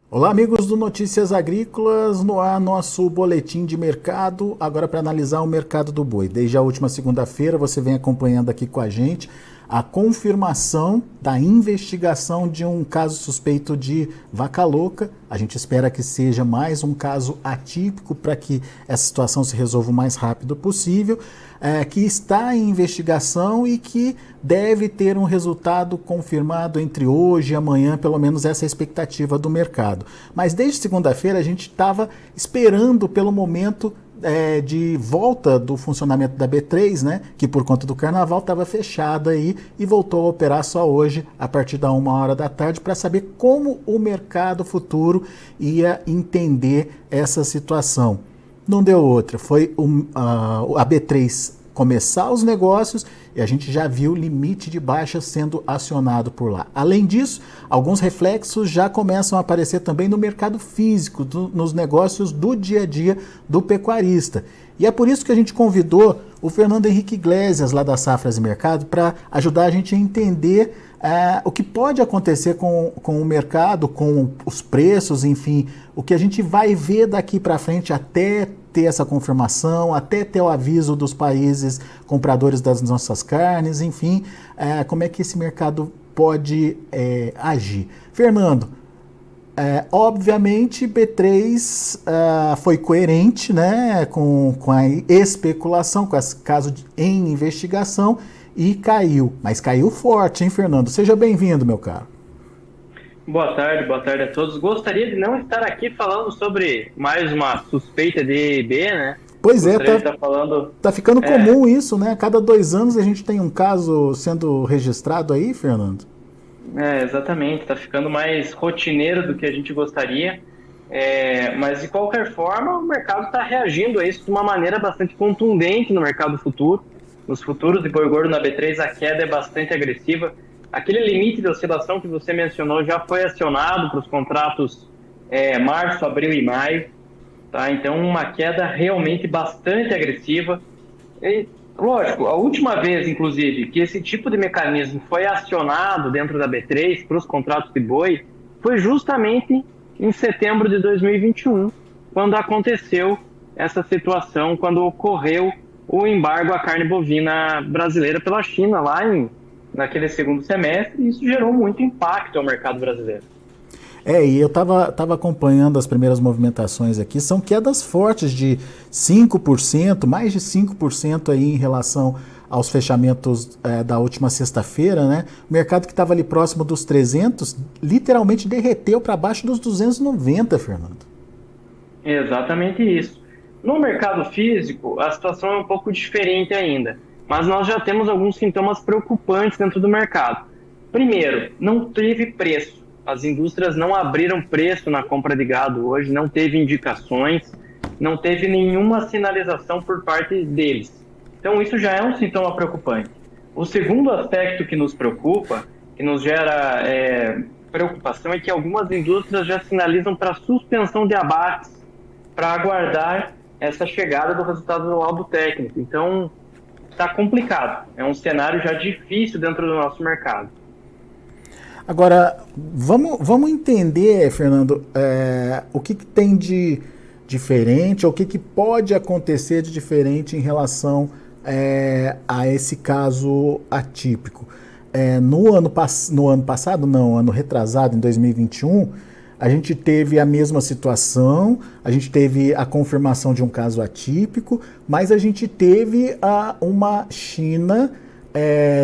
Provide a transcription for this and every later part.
Olá, amigos do Notícias Agrícolas, no ar nosso boletim de mercado, agora para analisar o mercado do boi. Desde a última segunda-feira você vem acompanhando aqui com a gente a confirmação da investigação de um caso suspeito de vaca louca. A gente espera que seja mais um caso atípico para que essa situação se resolva o mais rápido possível, que está em investigação e que deve ter um resultado confirmado entre hoje e amanhã, pelo menos essa é a expectativa do mercado. Mas desde segunda-feira a gente estava esperando pelo momento de volta do funcionamento da B3, né, que por conta do carnaval estava fechada aí e voltou a operar só hoje a partir da 1h da tarde para saber como o mercado futuro ia entender essa situação. Não deu outra, foi a B3 começar os negócios e a gente já viu o limite de baixa sendo acionado por lá. Além disso, alguns reflexos já começam a aparecer também no mercado físico, nos negócios do dia a dia do pecuarista. E é por isso que a gente convidou o Fernando Henrique Iglesias, lá da Safras e Mercado, para ajudar a gente a entender o que pode acontecer com o mercado, com os preços, enfim, o que a gente vai ver daqui para frente até ter essa confirmação, até ter o aviso dos países compradores das nossas carnes, enfim, como é que esse mercado pode agir. Fernando, obviamente B3 foi coerente, né, com a especulação, com esse caso em investigação e caiu, mas caiu forte, hein, Fernando? Seja bem-vindo, meu caro. Boa tarde a todos. Gostaria de não estar aqui falando sobre mais uma suspeita de EIB, né? Pois tá ficando comum isso, né? A cada 2 anos a gente tem um caso sendo registrado aí, Fernando. Exatamente. Está ficando mais rotineiro do que a gente gostaria. Mas, de qualquer forma, o mercado está reagindo a isso de uma maneira bastante contundente no mercado futuro. Nos futuros de boi gordo na B3, a queda é bastante agressiva. Aquele limite de oscilação que você mencionou já foi acionado para os contratos março, abril e maio. Tá? Então, uma queda realmente bastante agressiva. E, lógico, a última vez, inclusive, que esse tipo de mecanismo foi acionado dentro da B3 para os contratos de boi foi justamente em setembro de 2021, quando aconteceu essa situação, quando ocorreu o embargo à carne bovina brasileira pela China, naquele segundo semestre, e isso gerou muito impacto ao mercado brasileiro. E eu estava acompanhando as primeiras movimentações aqui, são quedas fortes de 5%, mais de 5% aí em relação aos fechamentos da última sexta-feira, né? O mercado que estava ali próximo dos 300, literalmente derreteu para baixo dos 290, Fernando. Exatamente isso. No mercado físico, a situação é um pouco diferente ainda, mas nós já temos alguns sintomas preocupantes dentro do mercado. Primeiro, não teve preço. As indústrias não abriram preço na compra de gado hoje, não teve indicações, não teve nenhuma sinalização por parte deles. Então isso já é um sintoma preocupante. O segundo aspecto que nos preocupa, que nos gera preocupação, é que algumas indústrias já sinalizam para suspensão de abates, para aguardar essa chegada do resultado do laudo técnico. Então, está complicado. É um cenário já difícil dentro do nosso mercado. Agora, vamos entender, Fernando, o que tem de diferente, ou o que pode acontecer de diferente em relação a esse caso atípico. Ano retrasado, em 2021, a gente teve a mesma situação, a gente teve a confirmação de um caso atípico, mas a gente teve uma China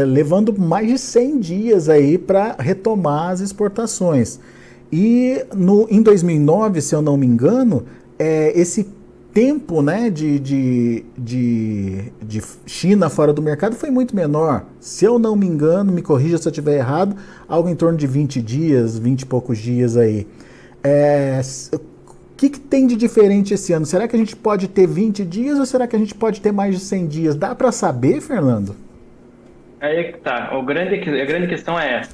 levando mais de 100 dias aí para retomar as exportações. E em 2009, se eu não me engano, esse tempo, né, de China fora do mercado foi muito menor. Se eu não me engano, me corrija se eu estiver errado, algo em torno de 20 dias, 20 e poucos dias aí. O que tem de diferente esse ano? Será que a gente pode ter 20 dias ou será que a gente pode ter mais de 100 dias? Dá para saber, Fernando? Aí que tá. A grande questão é essa.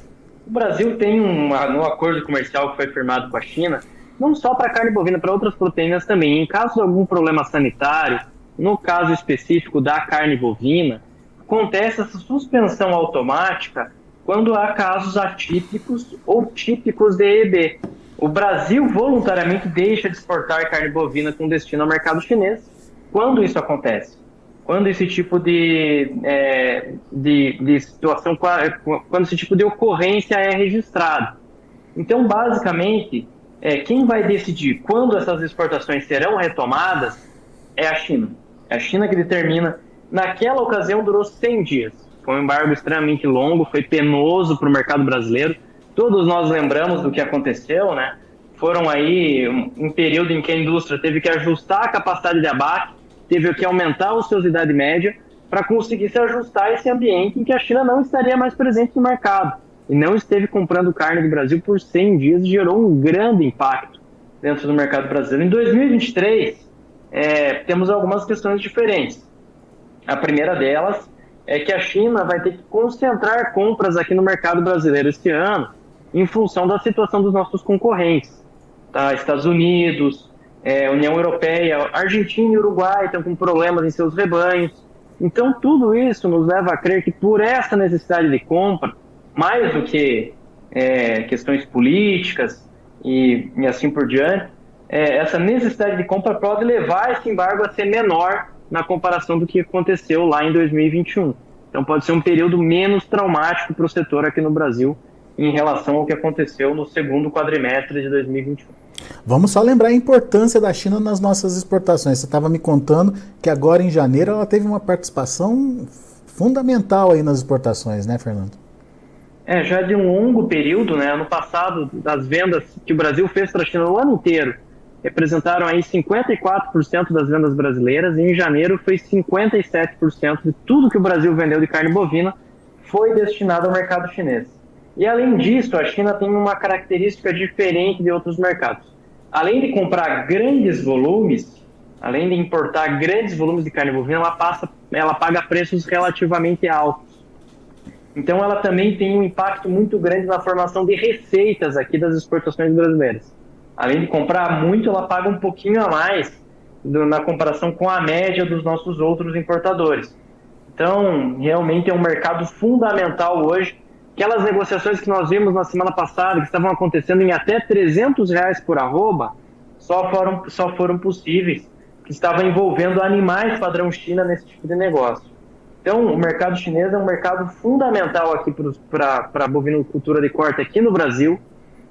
O Brasil tem no acordo comercial que foi firmado com a China, não só para carne bovina, para outras proteínas também. Em caso de algum problema sanitário, no caso específico da carne bovina, acontece essa suspensão automática quando há casos atípicos ou típicos de EB. O Brasil voluntariamente deixa de exportar carne bovina com destino ao mercado chinês. Quando isso acontece? Quando esse tipo de situação, quando esse tipo de ocorrência é registrado. Então, basicamente, quem vai decidir quando essas exportações serão retomadas é a China. É a China que determina. Naquela ocasião durou 100 dias. Foi um embargo extremamente longo, foi penoso para o mercado brasileiro. Todos nós lembramos do que aconteceu, né? Foram aí um período em que a indústria teve que ajustar a capacidade de abate, teve que aumentar a ociosidade média para conseguir se ajustar a esse ambiente em que a China não estaria mais presente no mercado e não esteve comprando carne do Brasil por 100 dias e gerou um grande impacto dentro do mercado brasileiro. Em 2023, temos algumas questões diferentes. A primeira delas é que a China vai ter que concentrar compras aqui no mercado brasileiro este ano em função da situação dos nossos concorrentes. Tá? Estados Unidos, União Europeia, Argentina e Uruguai estão com problemas em seus rebanhos. Então, tudo isso nos leva a crer que por essa necessidade de compra, mais do que questões políticas e assim por diante, essa necessidade de compra pode levar esse embargo a ser menor na comparação do que aconteceu lá em 2021. Então pode ser um período menos traumático para o setor aqui no Brasil em relação ao que aconteceu no segundo quadrimestre de 2021. Vamos só lembrar a importância da China nas nossas exportações. Você estava me contando que agora em janeiro ela teve uma participação fundamental aí nas exportações, né, Fernando? Já de um longo período, né? Ano passado, das vendas que o Brasil fez para a China o ano inteiro, representaram aí 54% das vendas brasileiras, e em janeiro foi 57% de tudo que o Brasil vendeu de carne bovina foi destinado ao mercado chinês. E além disso, a China tem uma característica diferente de outros mercados. Além de comprar grandes volumes, além de importar grandes volumes de carne bovina, ela paga preços relativamente altos. Então ela também tem um impacto muito grande na formação de receitas aqui das exportações brasileiras. Além de comprar muito, ela paga um pouquinho a mais na comparação com a média dos nossos outros importadores. Então, realmente é um mercado fundamental hoje. Aquelas negociações que nós vimos na semana passada, que estavam acontecendo em até R$300 por arroba, só foram possíveis, que estavam envolvendo animais padrão China nesse tipo de negócio. Então, o mercado chinês é um mercado fundamental aqui para a bovinocultura de corte aqui no Brasil,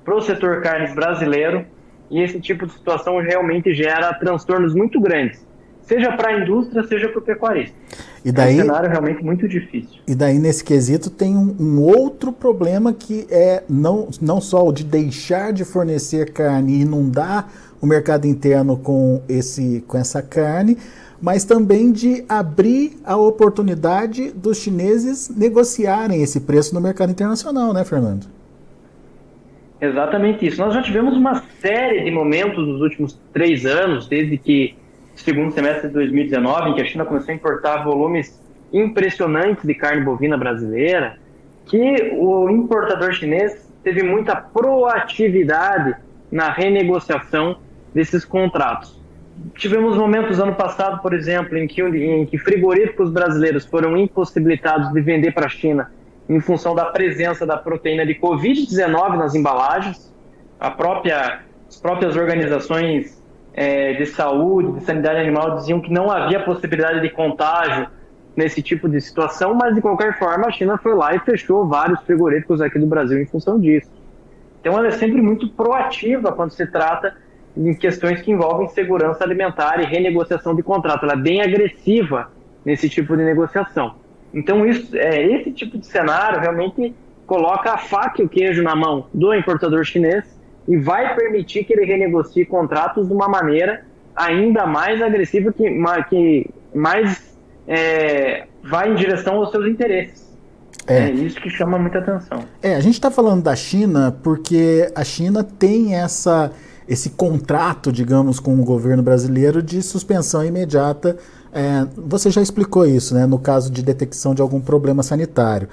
para o setor carnes brasileiro, e esse tipo de situação realmente gera transtornos muito grandes, seja para a indústria, seja para o pecuarista. E daí, é um cenário realmente muito difícil. E daí, nesse quesito, tem um outro problema que é não só o de deixar de fornecer carne e inundar o mercado interno com essa carne, mas também de abrir a oportunidade dos chineses negociarem esse preço no mercado internacional, né, Fernando? Exatamente isso. Nós já tivemos uma série de momentos nos últimos 3 anos, desde que segundo semestre de 2019, em que a China começou a importar volumes impressionantes de carne bovina brasileira, que o importador chinês teve muita proatividade na renegociação desses contratos. Tivemos momentos ano passado, por exemplo, em que frigoríficos brasileiros foram impossibilitados de vender para a China em função da presença da proteína de Covid-19 nas embalagens. As próprias organizações de saúde, de sanidade animal, diziam que não havia possibilidade de contágio nesse tipo de situação, mas de qualquer forma a China foi lá e fechou vários frigoríficos aqui do Brasil em função disso. Então ela é sempre muito proativa quando se trata em questões que envolvem segurança alimentar e renegociação de contrato. Ela é bem agressiva nesse tipo de negociação. Então esse tipo de cenário realmente coloca a faca e o queijo na mão do importador chinês e vai permitir que ele renegocie contratos de uma maneira ainda mais agressiva, que mais vai em direção aos seus interesses. É isso que chama muita atenção. A gente está falando da China porque a China tem esse contrato, digamos, com o governo brasileiro de suspensão imediata. Você já explicou isso, né, no caso de detecção de algum problema sanitário.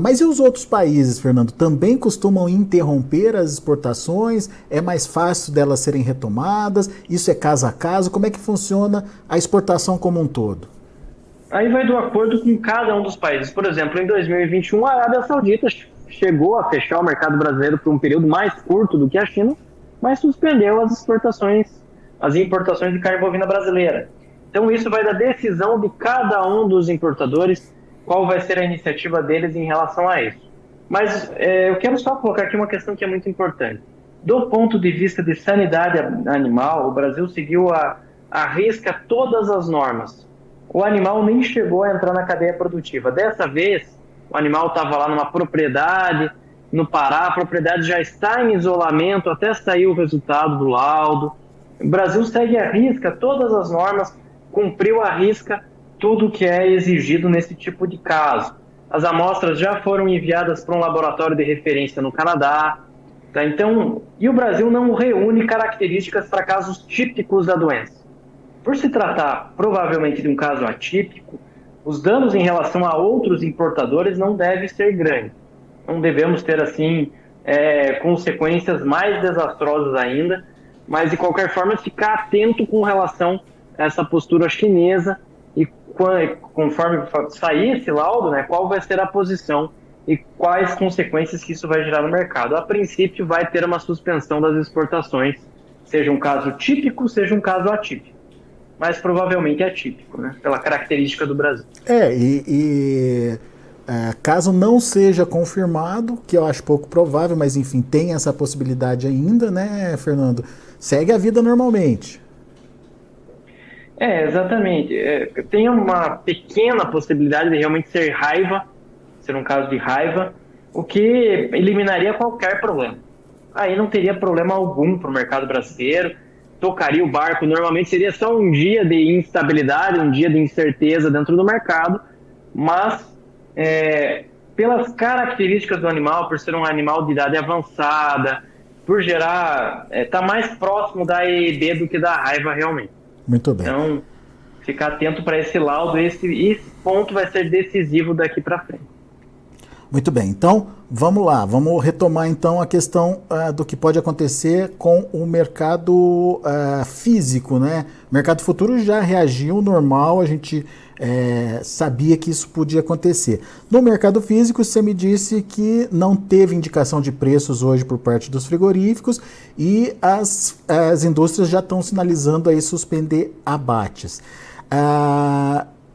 Mas e os outros países, Fernando? Também costumam interromper as exportações? É mais fácil delas serem retomadas? Isso é caso a caso? Como é que funciona a exportação como um todo? Aí vai do acordo com cada um dos países. Por exemplo, em 2021, a Arábia Saudita chegou a fechar o mercado brasileiro por um período mais curto do que a China, mas suspendeu as importações de carne bovina brasileira. Então isso vai da decisão de cada um dos importadores, qual vai ser a iniciativa deles em relação a isso. Mas eu quero só colocar aqui uma questão que é muito importante. Do ponto de vista de sanidade animal, o Brasil seguiu à risca todas as normas. O animal nem chegou a entrar na cadeia produtiva. Dessa vez, o animal estava lá numa propriedade, no Pará, a propriedade já está em isolamento até sair o resultado do laudo. O Brasil segue à risca todas as normas, cumpriu à risca tudo que é exigido nesse tipo de caso. As amostras já foram enviadas para um laboratório de referência no Canadá. Tá? Então, e o Brasil não reúne características para casos típicos da doença. Por se tratar provavelmente de um caso atípico, os danos em relação a outros importadores não devem ser grandes. Não devemos ter, assim, consequências mais desastrosas ainda, mas, de qualquer forma, ficar atento com relação a essa postura chinesa e, conforme sair esse laudo, né, qual vai ser a posição e quais consequências que isso vai gerar no mercado. A princípio, vai ter uma suspensão das exportações, seja um caso típico, seja um caso atípico. Mas provavelmente é atípico, né, pela característica do Brasil. Caso não seja confirmado, que eu acho pouco provável, mas enfim, tem essa possibilidade ainda, né, Fernando? Segue a vida normalmente. Exatamente. Tem uma pequena possibilidade de realmente ser um caso de raiva, o que eliminaria qualquer problema. Aí não teria problema algum para o mercado brasileiro, tocaria o barco, normalmente seria só um dia de instabilidade, um dia de incerteza dentro do mercado, mas pelas características do animal, por ser um animal de idade avançada, por gerar, tá mais próximo da EED do que da raiva realmente. Muito bem. Então, ficar atento para esse laudo, esse ponto vai ser decisivo daqui para frente. Muito bem, então vamos lá, vamos retomar então a questão do que pode acontecer com o mercado físico, né? O mercado futuro já reagiu normal, a gente sabia que isso podia acontecer. No mercado físico, você me disse que não teve indicação de preços hoje por parte dos frigoríficos e as indústrias já estão sinalizando aí suspender abates.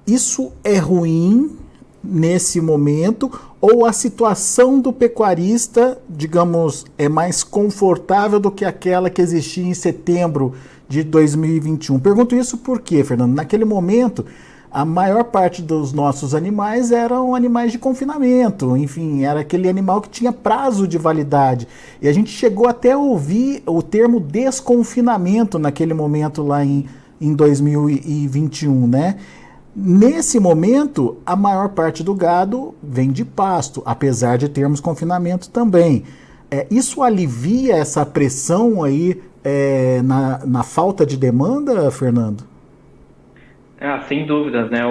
Isso é ruim nesse momento, ou a situação do pecuarista, digamos, é mais confortável do que aquela que existia em setembro de 2021? Pergunto isso por quê, Fernando? Naquele momento, a maior parte dos nossos animais eram animais de confinamento, enfim, era aquele animal que tinha prazo de validade. E a gente chegou até a ouvir o termo desconfinamento naquele momento lá em 2021, né? Nesse momento, a maior parte do gado vem de pasto, apesar de termos confinamento também. Isso alivia essa pressão aí na falta de demanda, Fernando? Sem dúvidas, né?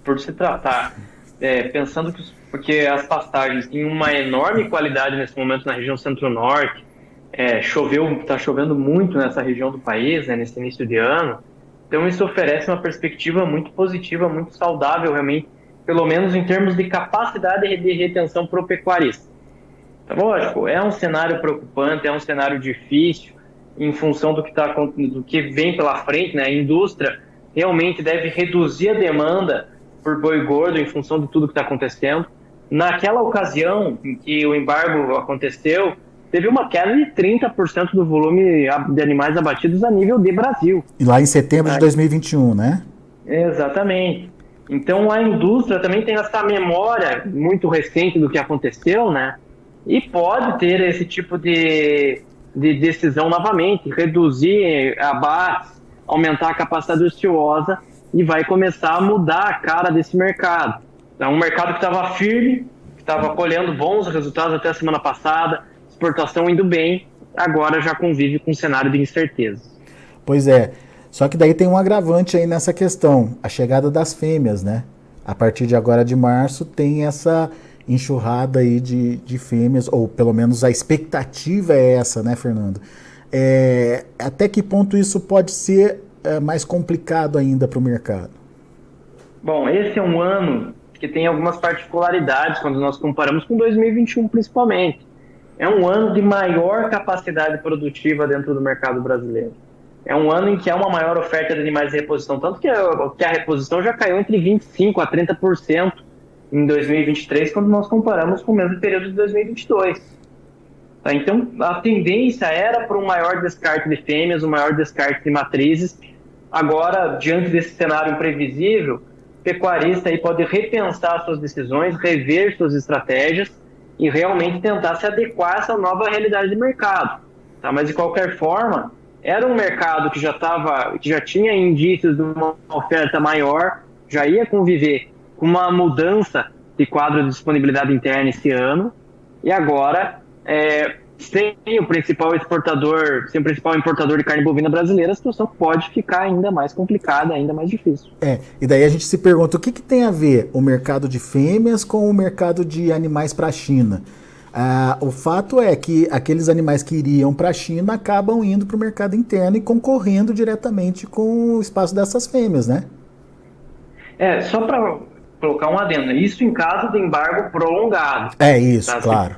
Por se tratar, pensando porque as pastagens têm uma enorme qualidade nesse momento na região centro-norte, está chovendo muito nessa região do país, né, nesse início de ano. Então isso oferece uma perspectiva muito positiva, muito saudável realmente, pelo menos em termos de capacidade de retenção para o pecuarista. Lógico, é um cenário preocupante, é um cenário difícil em função do que vem pela frente, né? A indústria realmente deve reduzir a demanda por boi gordo em função de tudo que está acontecendo. Naquela ocasião em que o embargo aconteceu, teve uma queda de 30% do volume de animais abatidos a nível de Brasil. E lá em setembro de 2021, né? Exatamente. Então a indústria também tem essa memória muito recente do que aconteceu, né? E pode ter esse tipo de decisão novamente, reduzir abates, aumentar a capacidade ociosa e vai começar a mudar a cara desse mercado. É um mercado que estava firme, que estava colhendo bons resultados até a semana passada, exportação indo bem, agora já convive com um cenário de incerteza. Pois é, só que daí tem um agravante aí nessa questão, a chegada das fêmeas, né? A partir de agora de março tem essa enxurrada aí de fêmeas, ou pelo menos a expectativa é essa, né, Fernando? Até que ponto isso pode ser mais complicado ainda para o mercado? Bom, esse é um ano que tem algumas particularidades quando nós comparamos com 2021 principalmente. É um ano de maior capacidade produtiva dentro do mercado brasileiro. É um ano em que há uma maior oferta de animais de reposição, tanto que a reposição já caiu entre 25% a 30% em 2023, quando nós comparamos com o mesmo período de 2022. Tá? Então, a tendência era para um maior descarte de fêmeas, um maior descarte de matrizes. Agora, diante desse cenário imprevisível, o pecuarista aí pode repensar suas decisões, rever suas estratégias e realmente tentar se adequar a essa nova realidade de mercado. Tá? Mas, de qualquer forma, era um mercado que já tinha indícios de uma oferta maior, já ia conviver com uma mudança de quadro de disponibilidade interna esse ano, e agora, sem o principal importador de carne bovina brasileira, a situação pode ficar ainda mais complicada, ainda mais difícil. E daí a gente se pergunta, o que tem a ver o mercado de fêmeas com o mercado de animais para a China? O fato é que aqueles animais que iriam para a China acabam indo para o mercado interno e concorrendo diretamente com o espaço dessas fêmeas, né? Só para colocar um adendo, isso em caso de embargo prolongado. Isso, tá? Claro.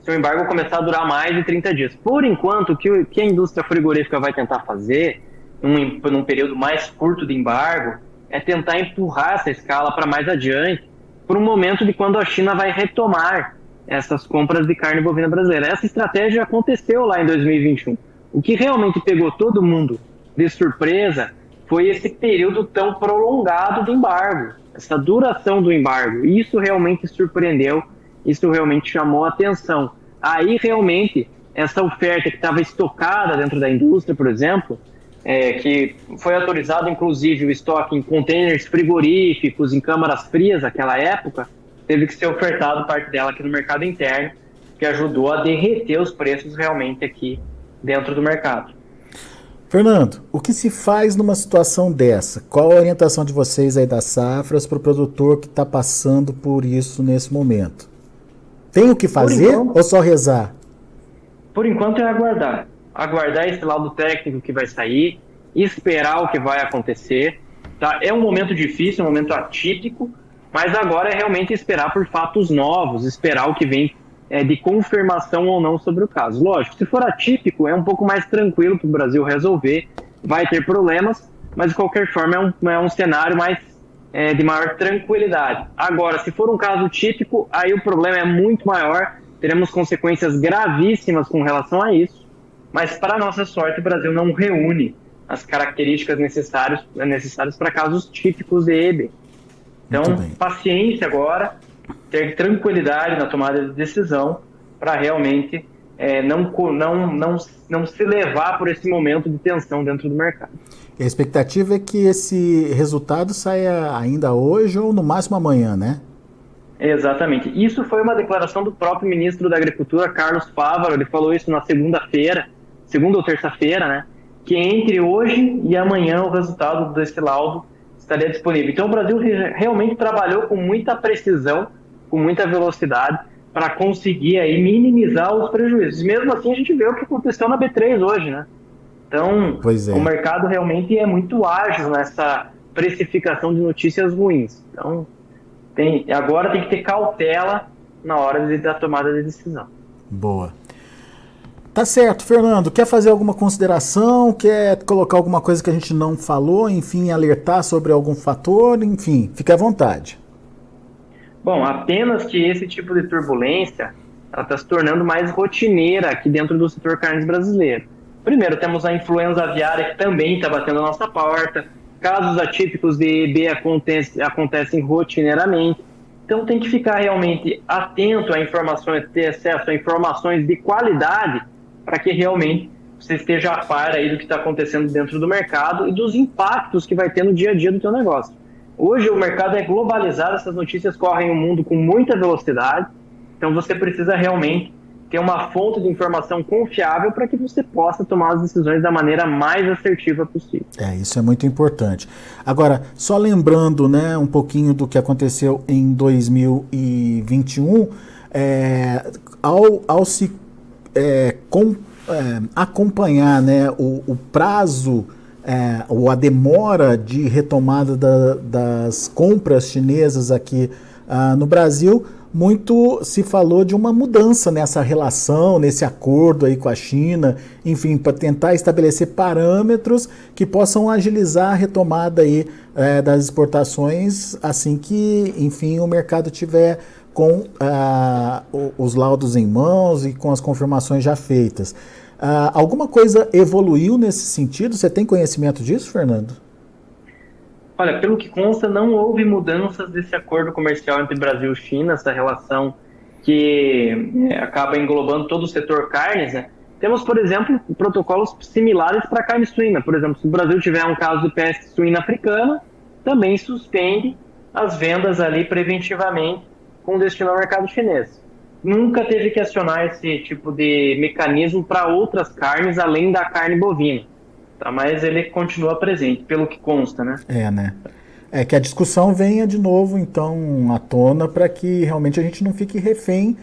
Se o embargo começar a durar mais de 30 dias. Por enquanto, o que a indústria frigorífica vai tentar fazer, num período mais curto de embargo, é tentar empurrar essa escala para mais adiante, por um momento de quando a China vai retomar essas compras de carne bovina brasileira. Essa estratégia aconteceu lá em 2021. O que realmente pegou todo mundo de surpresa foi esse período tão prolongado de embargo, essa duração do embargo. Isso realmente surpreendeu, isso realmente chamou a atenção. Aí, realmente, essa oferta que estava estocada dentro da indústria, por exemplo, que foi autorizado, inclusive, o estoque em containers frigoríficos, em câmaras frias naquela época, teve que ser ofertado parte dela aqui no mercado interno, que ajudou a derreter os preços realmente aqui dentro do mercado. Fernando, o que se faz numa situação dessa? Qual a orientação de vocês aí das safras para o produtor que está passando por isso nesse momento? Tem o que fazer ou só rezar? Por enquanto é aguardar. Aguardar esse laudo técnico que vai sair, esperar o que vai acontecer. Tá? É um momento difícil, um momento atípico, mas agora é realmente esperar por fatos novos, esperar o que vem de confirmação ou não sobre o caso. Lógico, se for atípico, é um pouco mais tranquilo para o Brasil resolver, vai ter problemas, mas de qualquer forma é um cenário mais de maior tranquilidade. Agora, se for um caso típico, aí o problema é muito maior, teremos consequências gravíssimas com relação a isso, mas para nossa sorte o Brasil não reúne as características necessárias para casos típicos de EB. Então, paciência agora, ter tranquilidade na tomada de decisão para realmente não se levar por esse momento de tensão dentro do mercado. E a expectativa é que esse resultado saia ainda hoje ou no máximo amanhã, né? Exatamente. Isso foi uma declaração do próprio ministro da Agricultura, Carlos Fávaro. Ele falou isso na segunda ou terça-feira, né? Que entre hoje e amanhã o resultado desse laudo estaria disponível. Então o Brasil realmente trabalhou com muita precisão, com muita velocidade, para conseguir aí minimizar os prejuízos. Mesmo assim, a gente vê o que aconteceu na B3 hoje, né? Então, o mercado realmente é muito ágil nessa precificação de notícias ruins. Então, agora tem que ter cautela na hora da tomada de decisão. Boa. Tá certo, Fernando. Quer fazer alguma consideração? Quer colocar alguma coisa que a gente não falou? Enfim, alertar sobre algum fator? Enfim, fique à vontade. Bom, apenas que esse tipo de turbulência está se tornando mais rotineira aqui dentro do setor carnes brasileiro. Primeiro, temos a influenza aviária que também está batendo a nossa porta. Casos atípicos de EB acontecem rotineiramente. Então tem que ficar realmente atento a informações, ter acesso a informações de qualidade para que realmente você esteja a par aí do que está acontecendo dentro do mercado e dos impactos que vai ter no dia a dia do teu negócio. Hoje o mercado é globalizado, essas notícias correm o mundo com muita velocidade, então você precisa realmente ter uma fonte de informação confiável para que você possa tomar as decisões da maneira mais assertiva possível. Isso é muito importante. Agora, só lembrando, né, um pouquinho do que aconteceu em 2021, ao se acompanhar, né, o prazo ou a demora de retomada das compras chinesas aqui no Brasil, muito se falou de uma mudança nessa relação, nesse acordo aí com a China, enfim, para tentar estabelecer parâmetros que possam agilizar a retomada aí das exportações assim que, enfim, o mercado tiver com os laudos em mãos e com as confirmações já feitas. Alguma coisa evoluiu nesse sentido? Você tem conhecimento disso, Fernando? Olha, pelo que consta, não houve mudanças desse acordo comercial entre Brasil e China, essa relação que acaba englobando todo o setor carnes, né? Temos, por exemplo, protocolos similares para carne suína. Por exemplo, se o Brasil tiver um caso de peste suína africana, também suspende as vendas ali preventivamente com destino ao mercado chinês. Nunca teve que acionar esse tipo de mecanismo para outras carnes, além da carne bovina. Tá, mas ele continua presente, pelo que consta, né? Né? É que a discussão venha de novo, então, à tona, para que realmente a gente não fique refém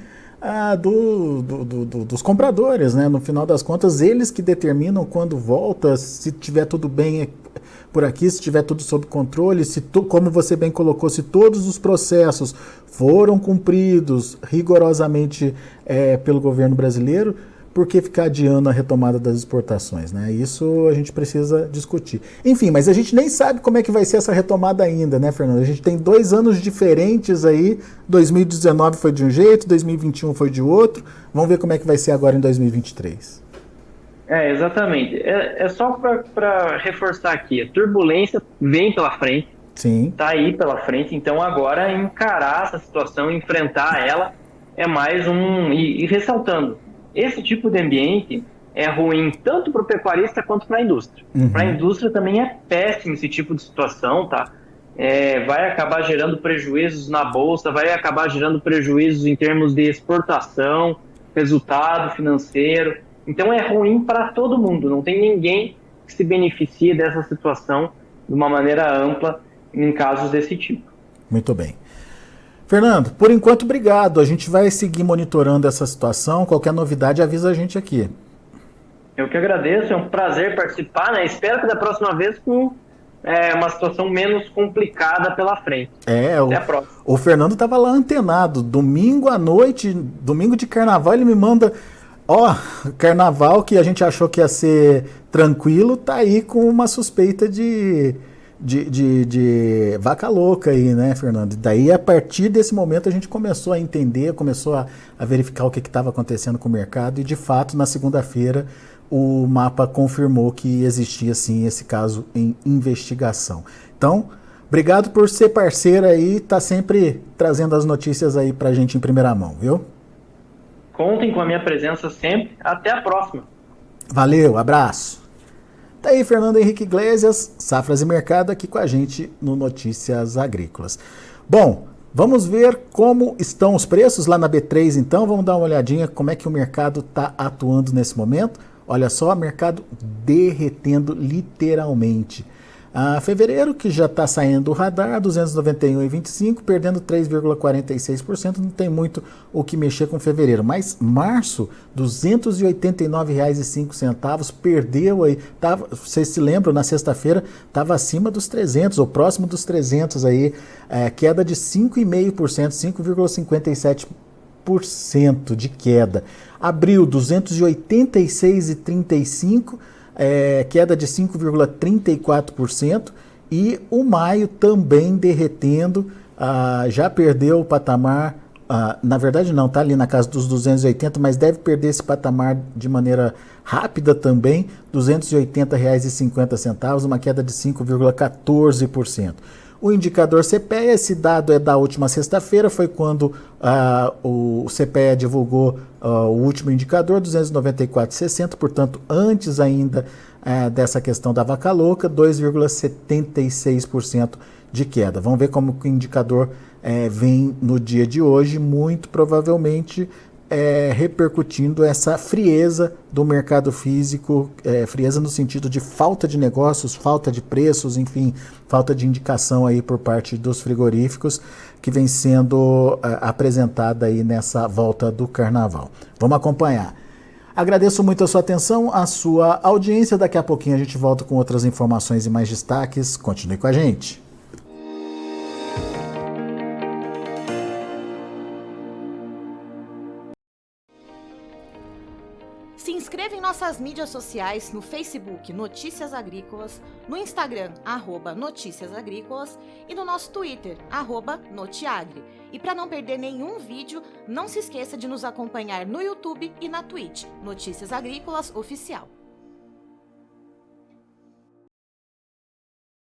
dos compradores, né? No final das contas, eles que determinam quando volta, se tiver tudo bem por aqui, se tiver tudo sob controle, como você bem colocou, se todos os processos foram cumpridos rigorosamente pelo governo brasileiro, por que ficar adiando a retomada das exportações, né? Isso a gente precisa discutir. Enfim, mas a gente nem sabe como é que vai ser essa retomada ainda, né, Fernando? A gente tem 2 anos diferentes aí, 2019 foi de um jeito, 2021 foi de outro, vamos ver como é que vai ser agora em 2023. Exatamente. É só para reforçar aqui, a turbulência vem pela frente, sim, está aí pela frente, então agora encarar essa situação, enfrentar ela, é mais e ressaltando, esse tipo de ambiente é ruim tanto para o pecuarista quanto para a indústria. Uhum. Para a indústria também é péssimo esse tipo de situação, tá? Vai acabar gerando prejuízos na bolsa, vai acabar gerando prejuízos em termos de exportação, resultado financeiro. Então é ruim para todo mundo, não tem ninguém que se beneficie dessa situação de uma maneira ampla em casos desse tipo. Muito bem. Fernando, por enquanto, obrigado. A gente vai seguir monitorando essa situação. Qualquer novidade, avisa a gente aqui. Eu que agradeço, é um prazer participar, né? Espero que da próxima vez com uma situação menos complicada pela frente. Até a próxima. O Fernando estava lá antenado. Domingo à noite, domingo de carnaval, ele me manda... carnaval que a gente achou que ia ser tranquilo, tá aí com uma suspeita de vaca louca aí, né, Fernando? Daí, a partir desse momento, a gente começou a entender, começou a verificar o que estava acontecendo com o mercado e, de fato, na segunda-feira, o mapa confirmou que existia, sim, esse caso em investigação. Então, obrigado por ser parceiro aí, tá sempre trazendo as notícias aí pra gente em primeira mão, viu? Contem com a minha presença sempre. Até a próxima. Valeu, abraço. Tá aí Fernando Henrique Iglesias, Safras e Mercado, aqui com a gente no Notícias Agrícolas. Bom, vamos ver como estão os preços lá na B3 então, vamos dar uma olhadinha como é que o mercado está atuando nesse momento. Olha só, mercado derretendo literalmente. Fevereiro, que já está saindo do radar, 291,25, perdendo 3,46%, não tem muito o que mexer com fevereiro. Mas março, R$ 289,05, perdeu aí, vocês se lembram, na sexta-feira estava acima dos 300, ou próximo dos 300 aí, queda de 5,5%, 5,57% de queda. Abril, 286,35%, queda de 5,34%, e o maio também derretendo, já perdeu o patamar, na verdade não, está ali na casa dos 280, mas deve perder esse patamar de maneira rápida também, R$ 280,50, uma queda de 5,14%. O indicador CPEA, esse dado é da última sexta-feira, foi quando o CPEA divulgou o último indicador, 294,60, portanto, antes ainda dessa questão da vaca louca, 2,76% de queda. Vamos ver como que o indicador vem no dia de hoje, muito provavelmente repercutindo essa frieza do mercado físico, frieza no sentido de falta de negócios, falta de preços, enfim, falta de indicação aí por parte dos frigoríficos que vem sendo apresentada aí nessa volta do carnaval. Vamos acompanhar. Agradeço muito a sua atenção, a sua audiência. Daqui a pouquinho a gente volta com outras informações e mais destaques. Continue com a gente. Se inscreva em nossas mídias sociais, no Facebook Notícias Agrícolas, no Instagram @Notícias Agrícolas e no nosso Twitter @Notiagre. E para não perder nenhum vídeo, não se esqueça de nos acompanhar no YouTube e na Twitch, Notícias Agrícolas Oficial.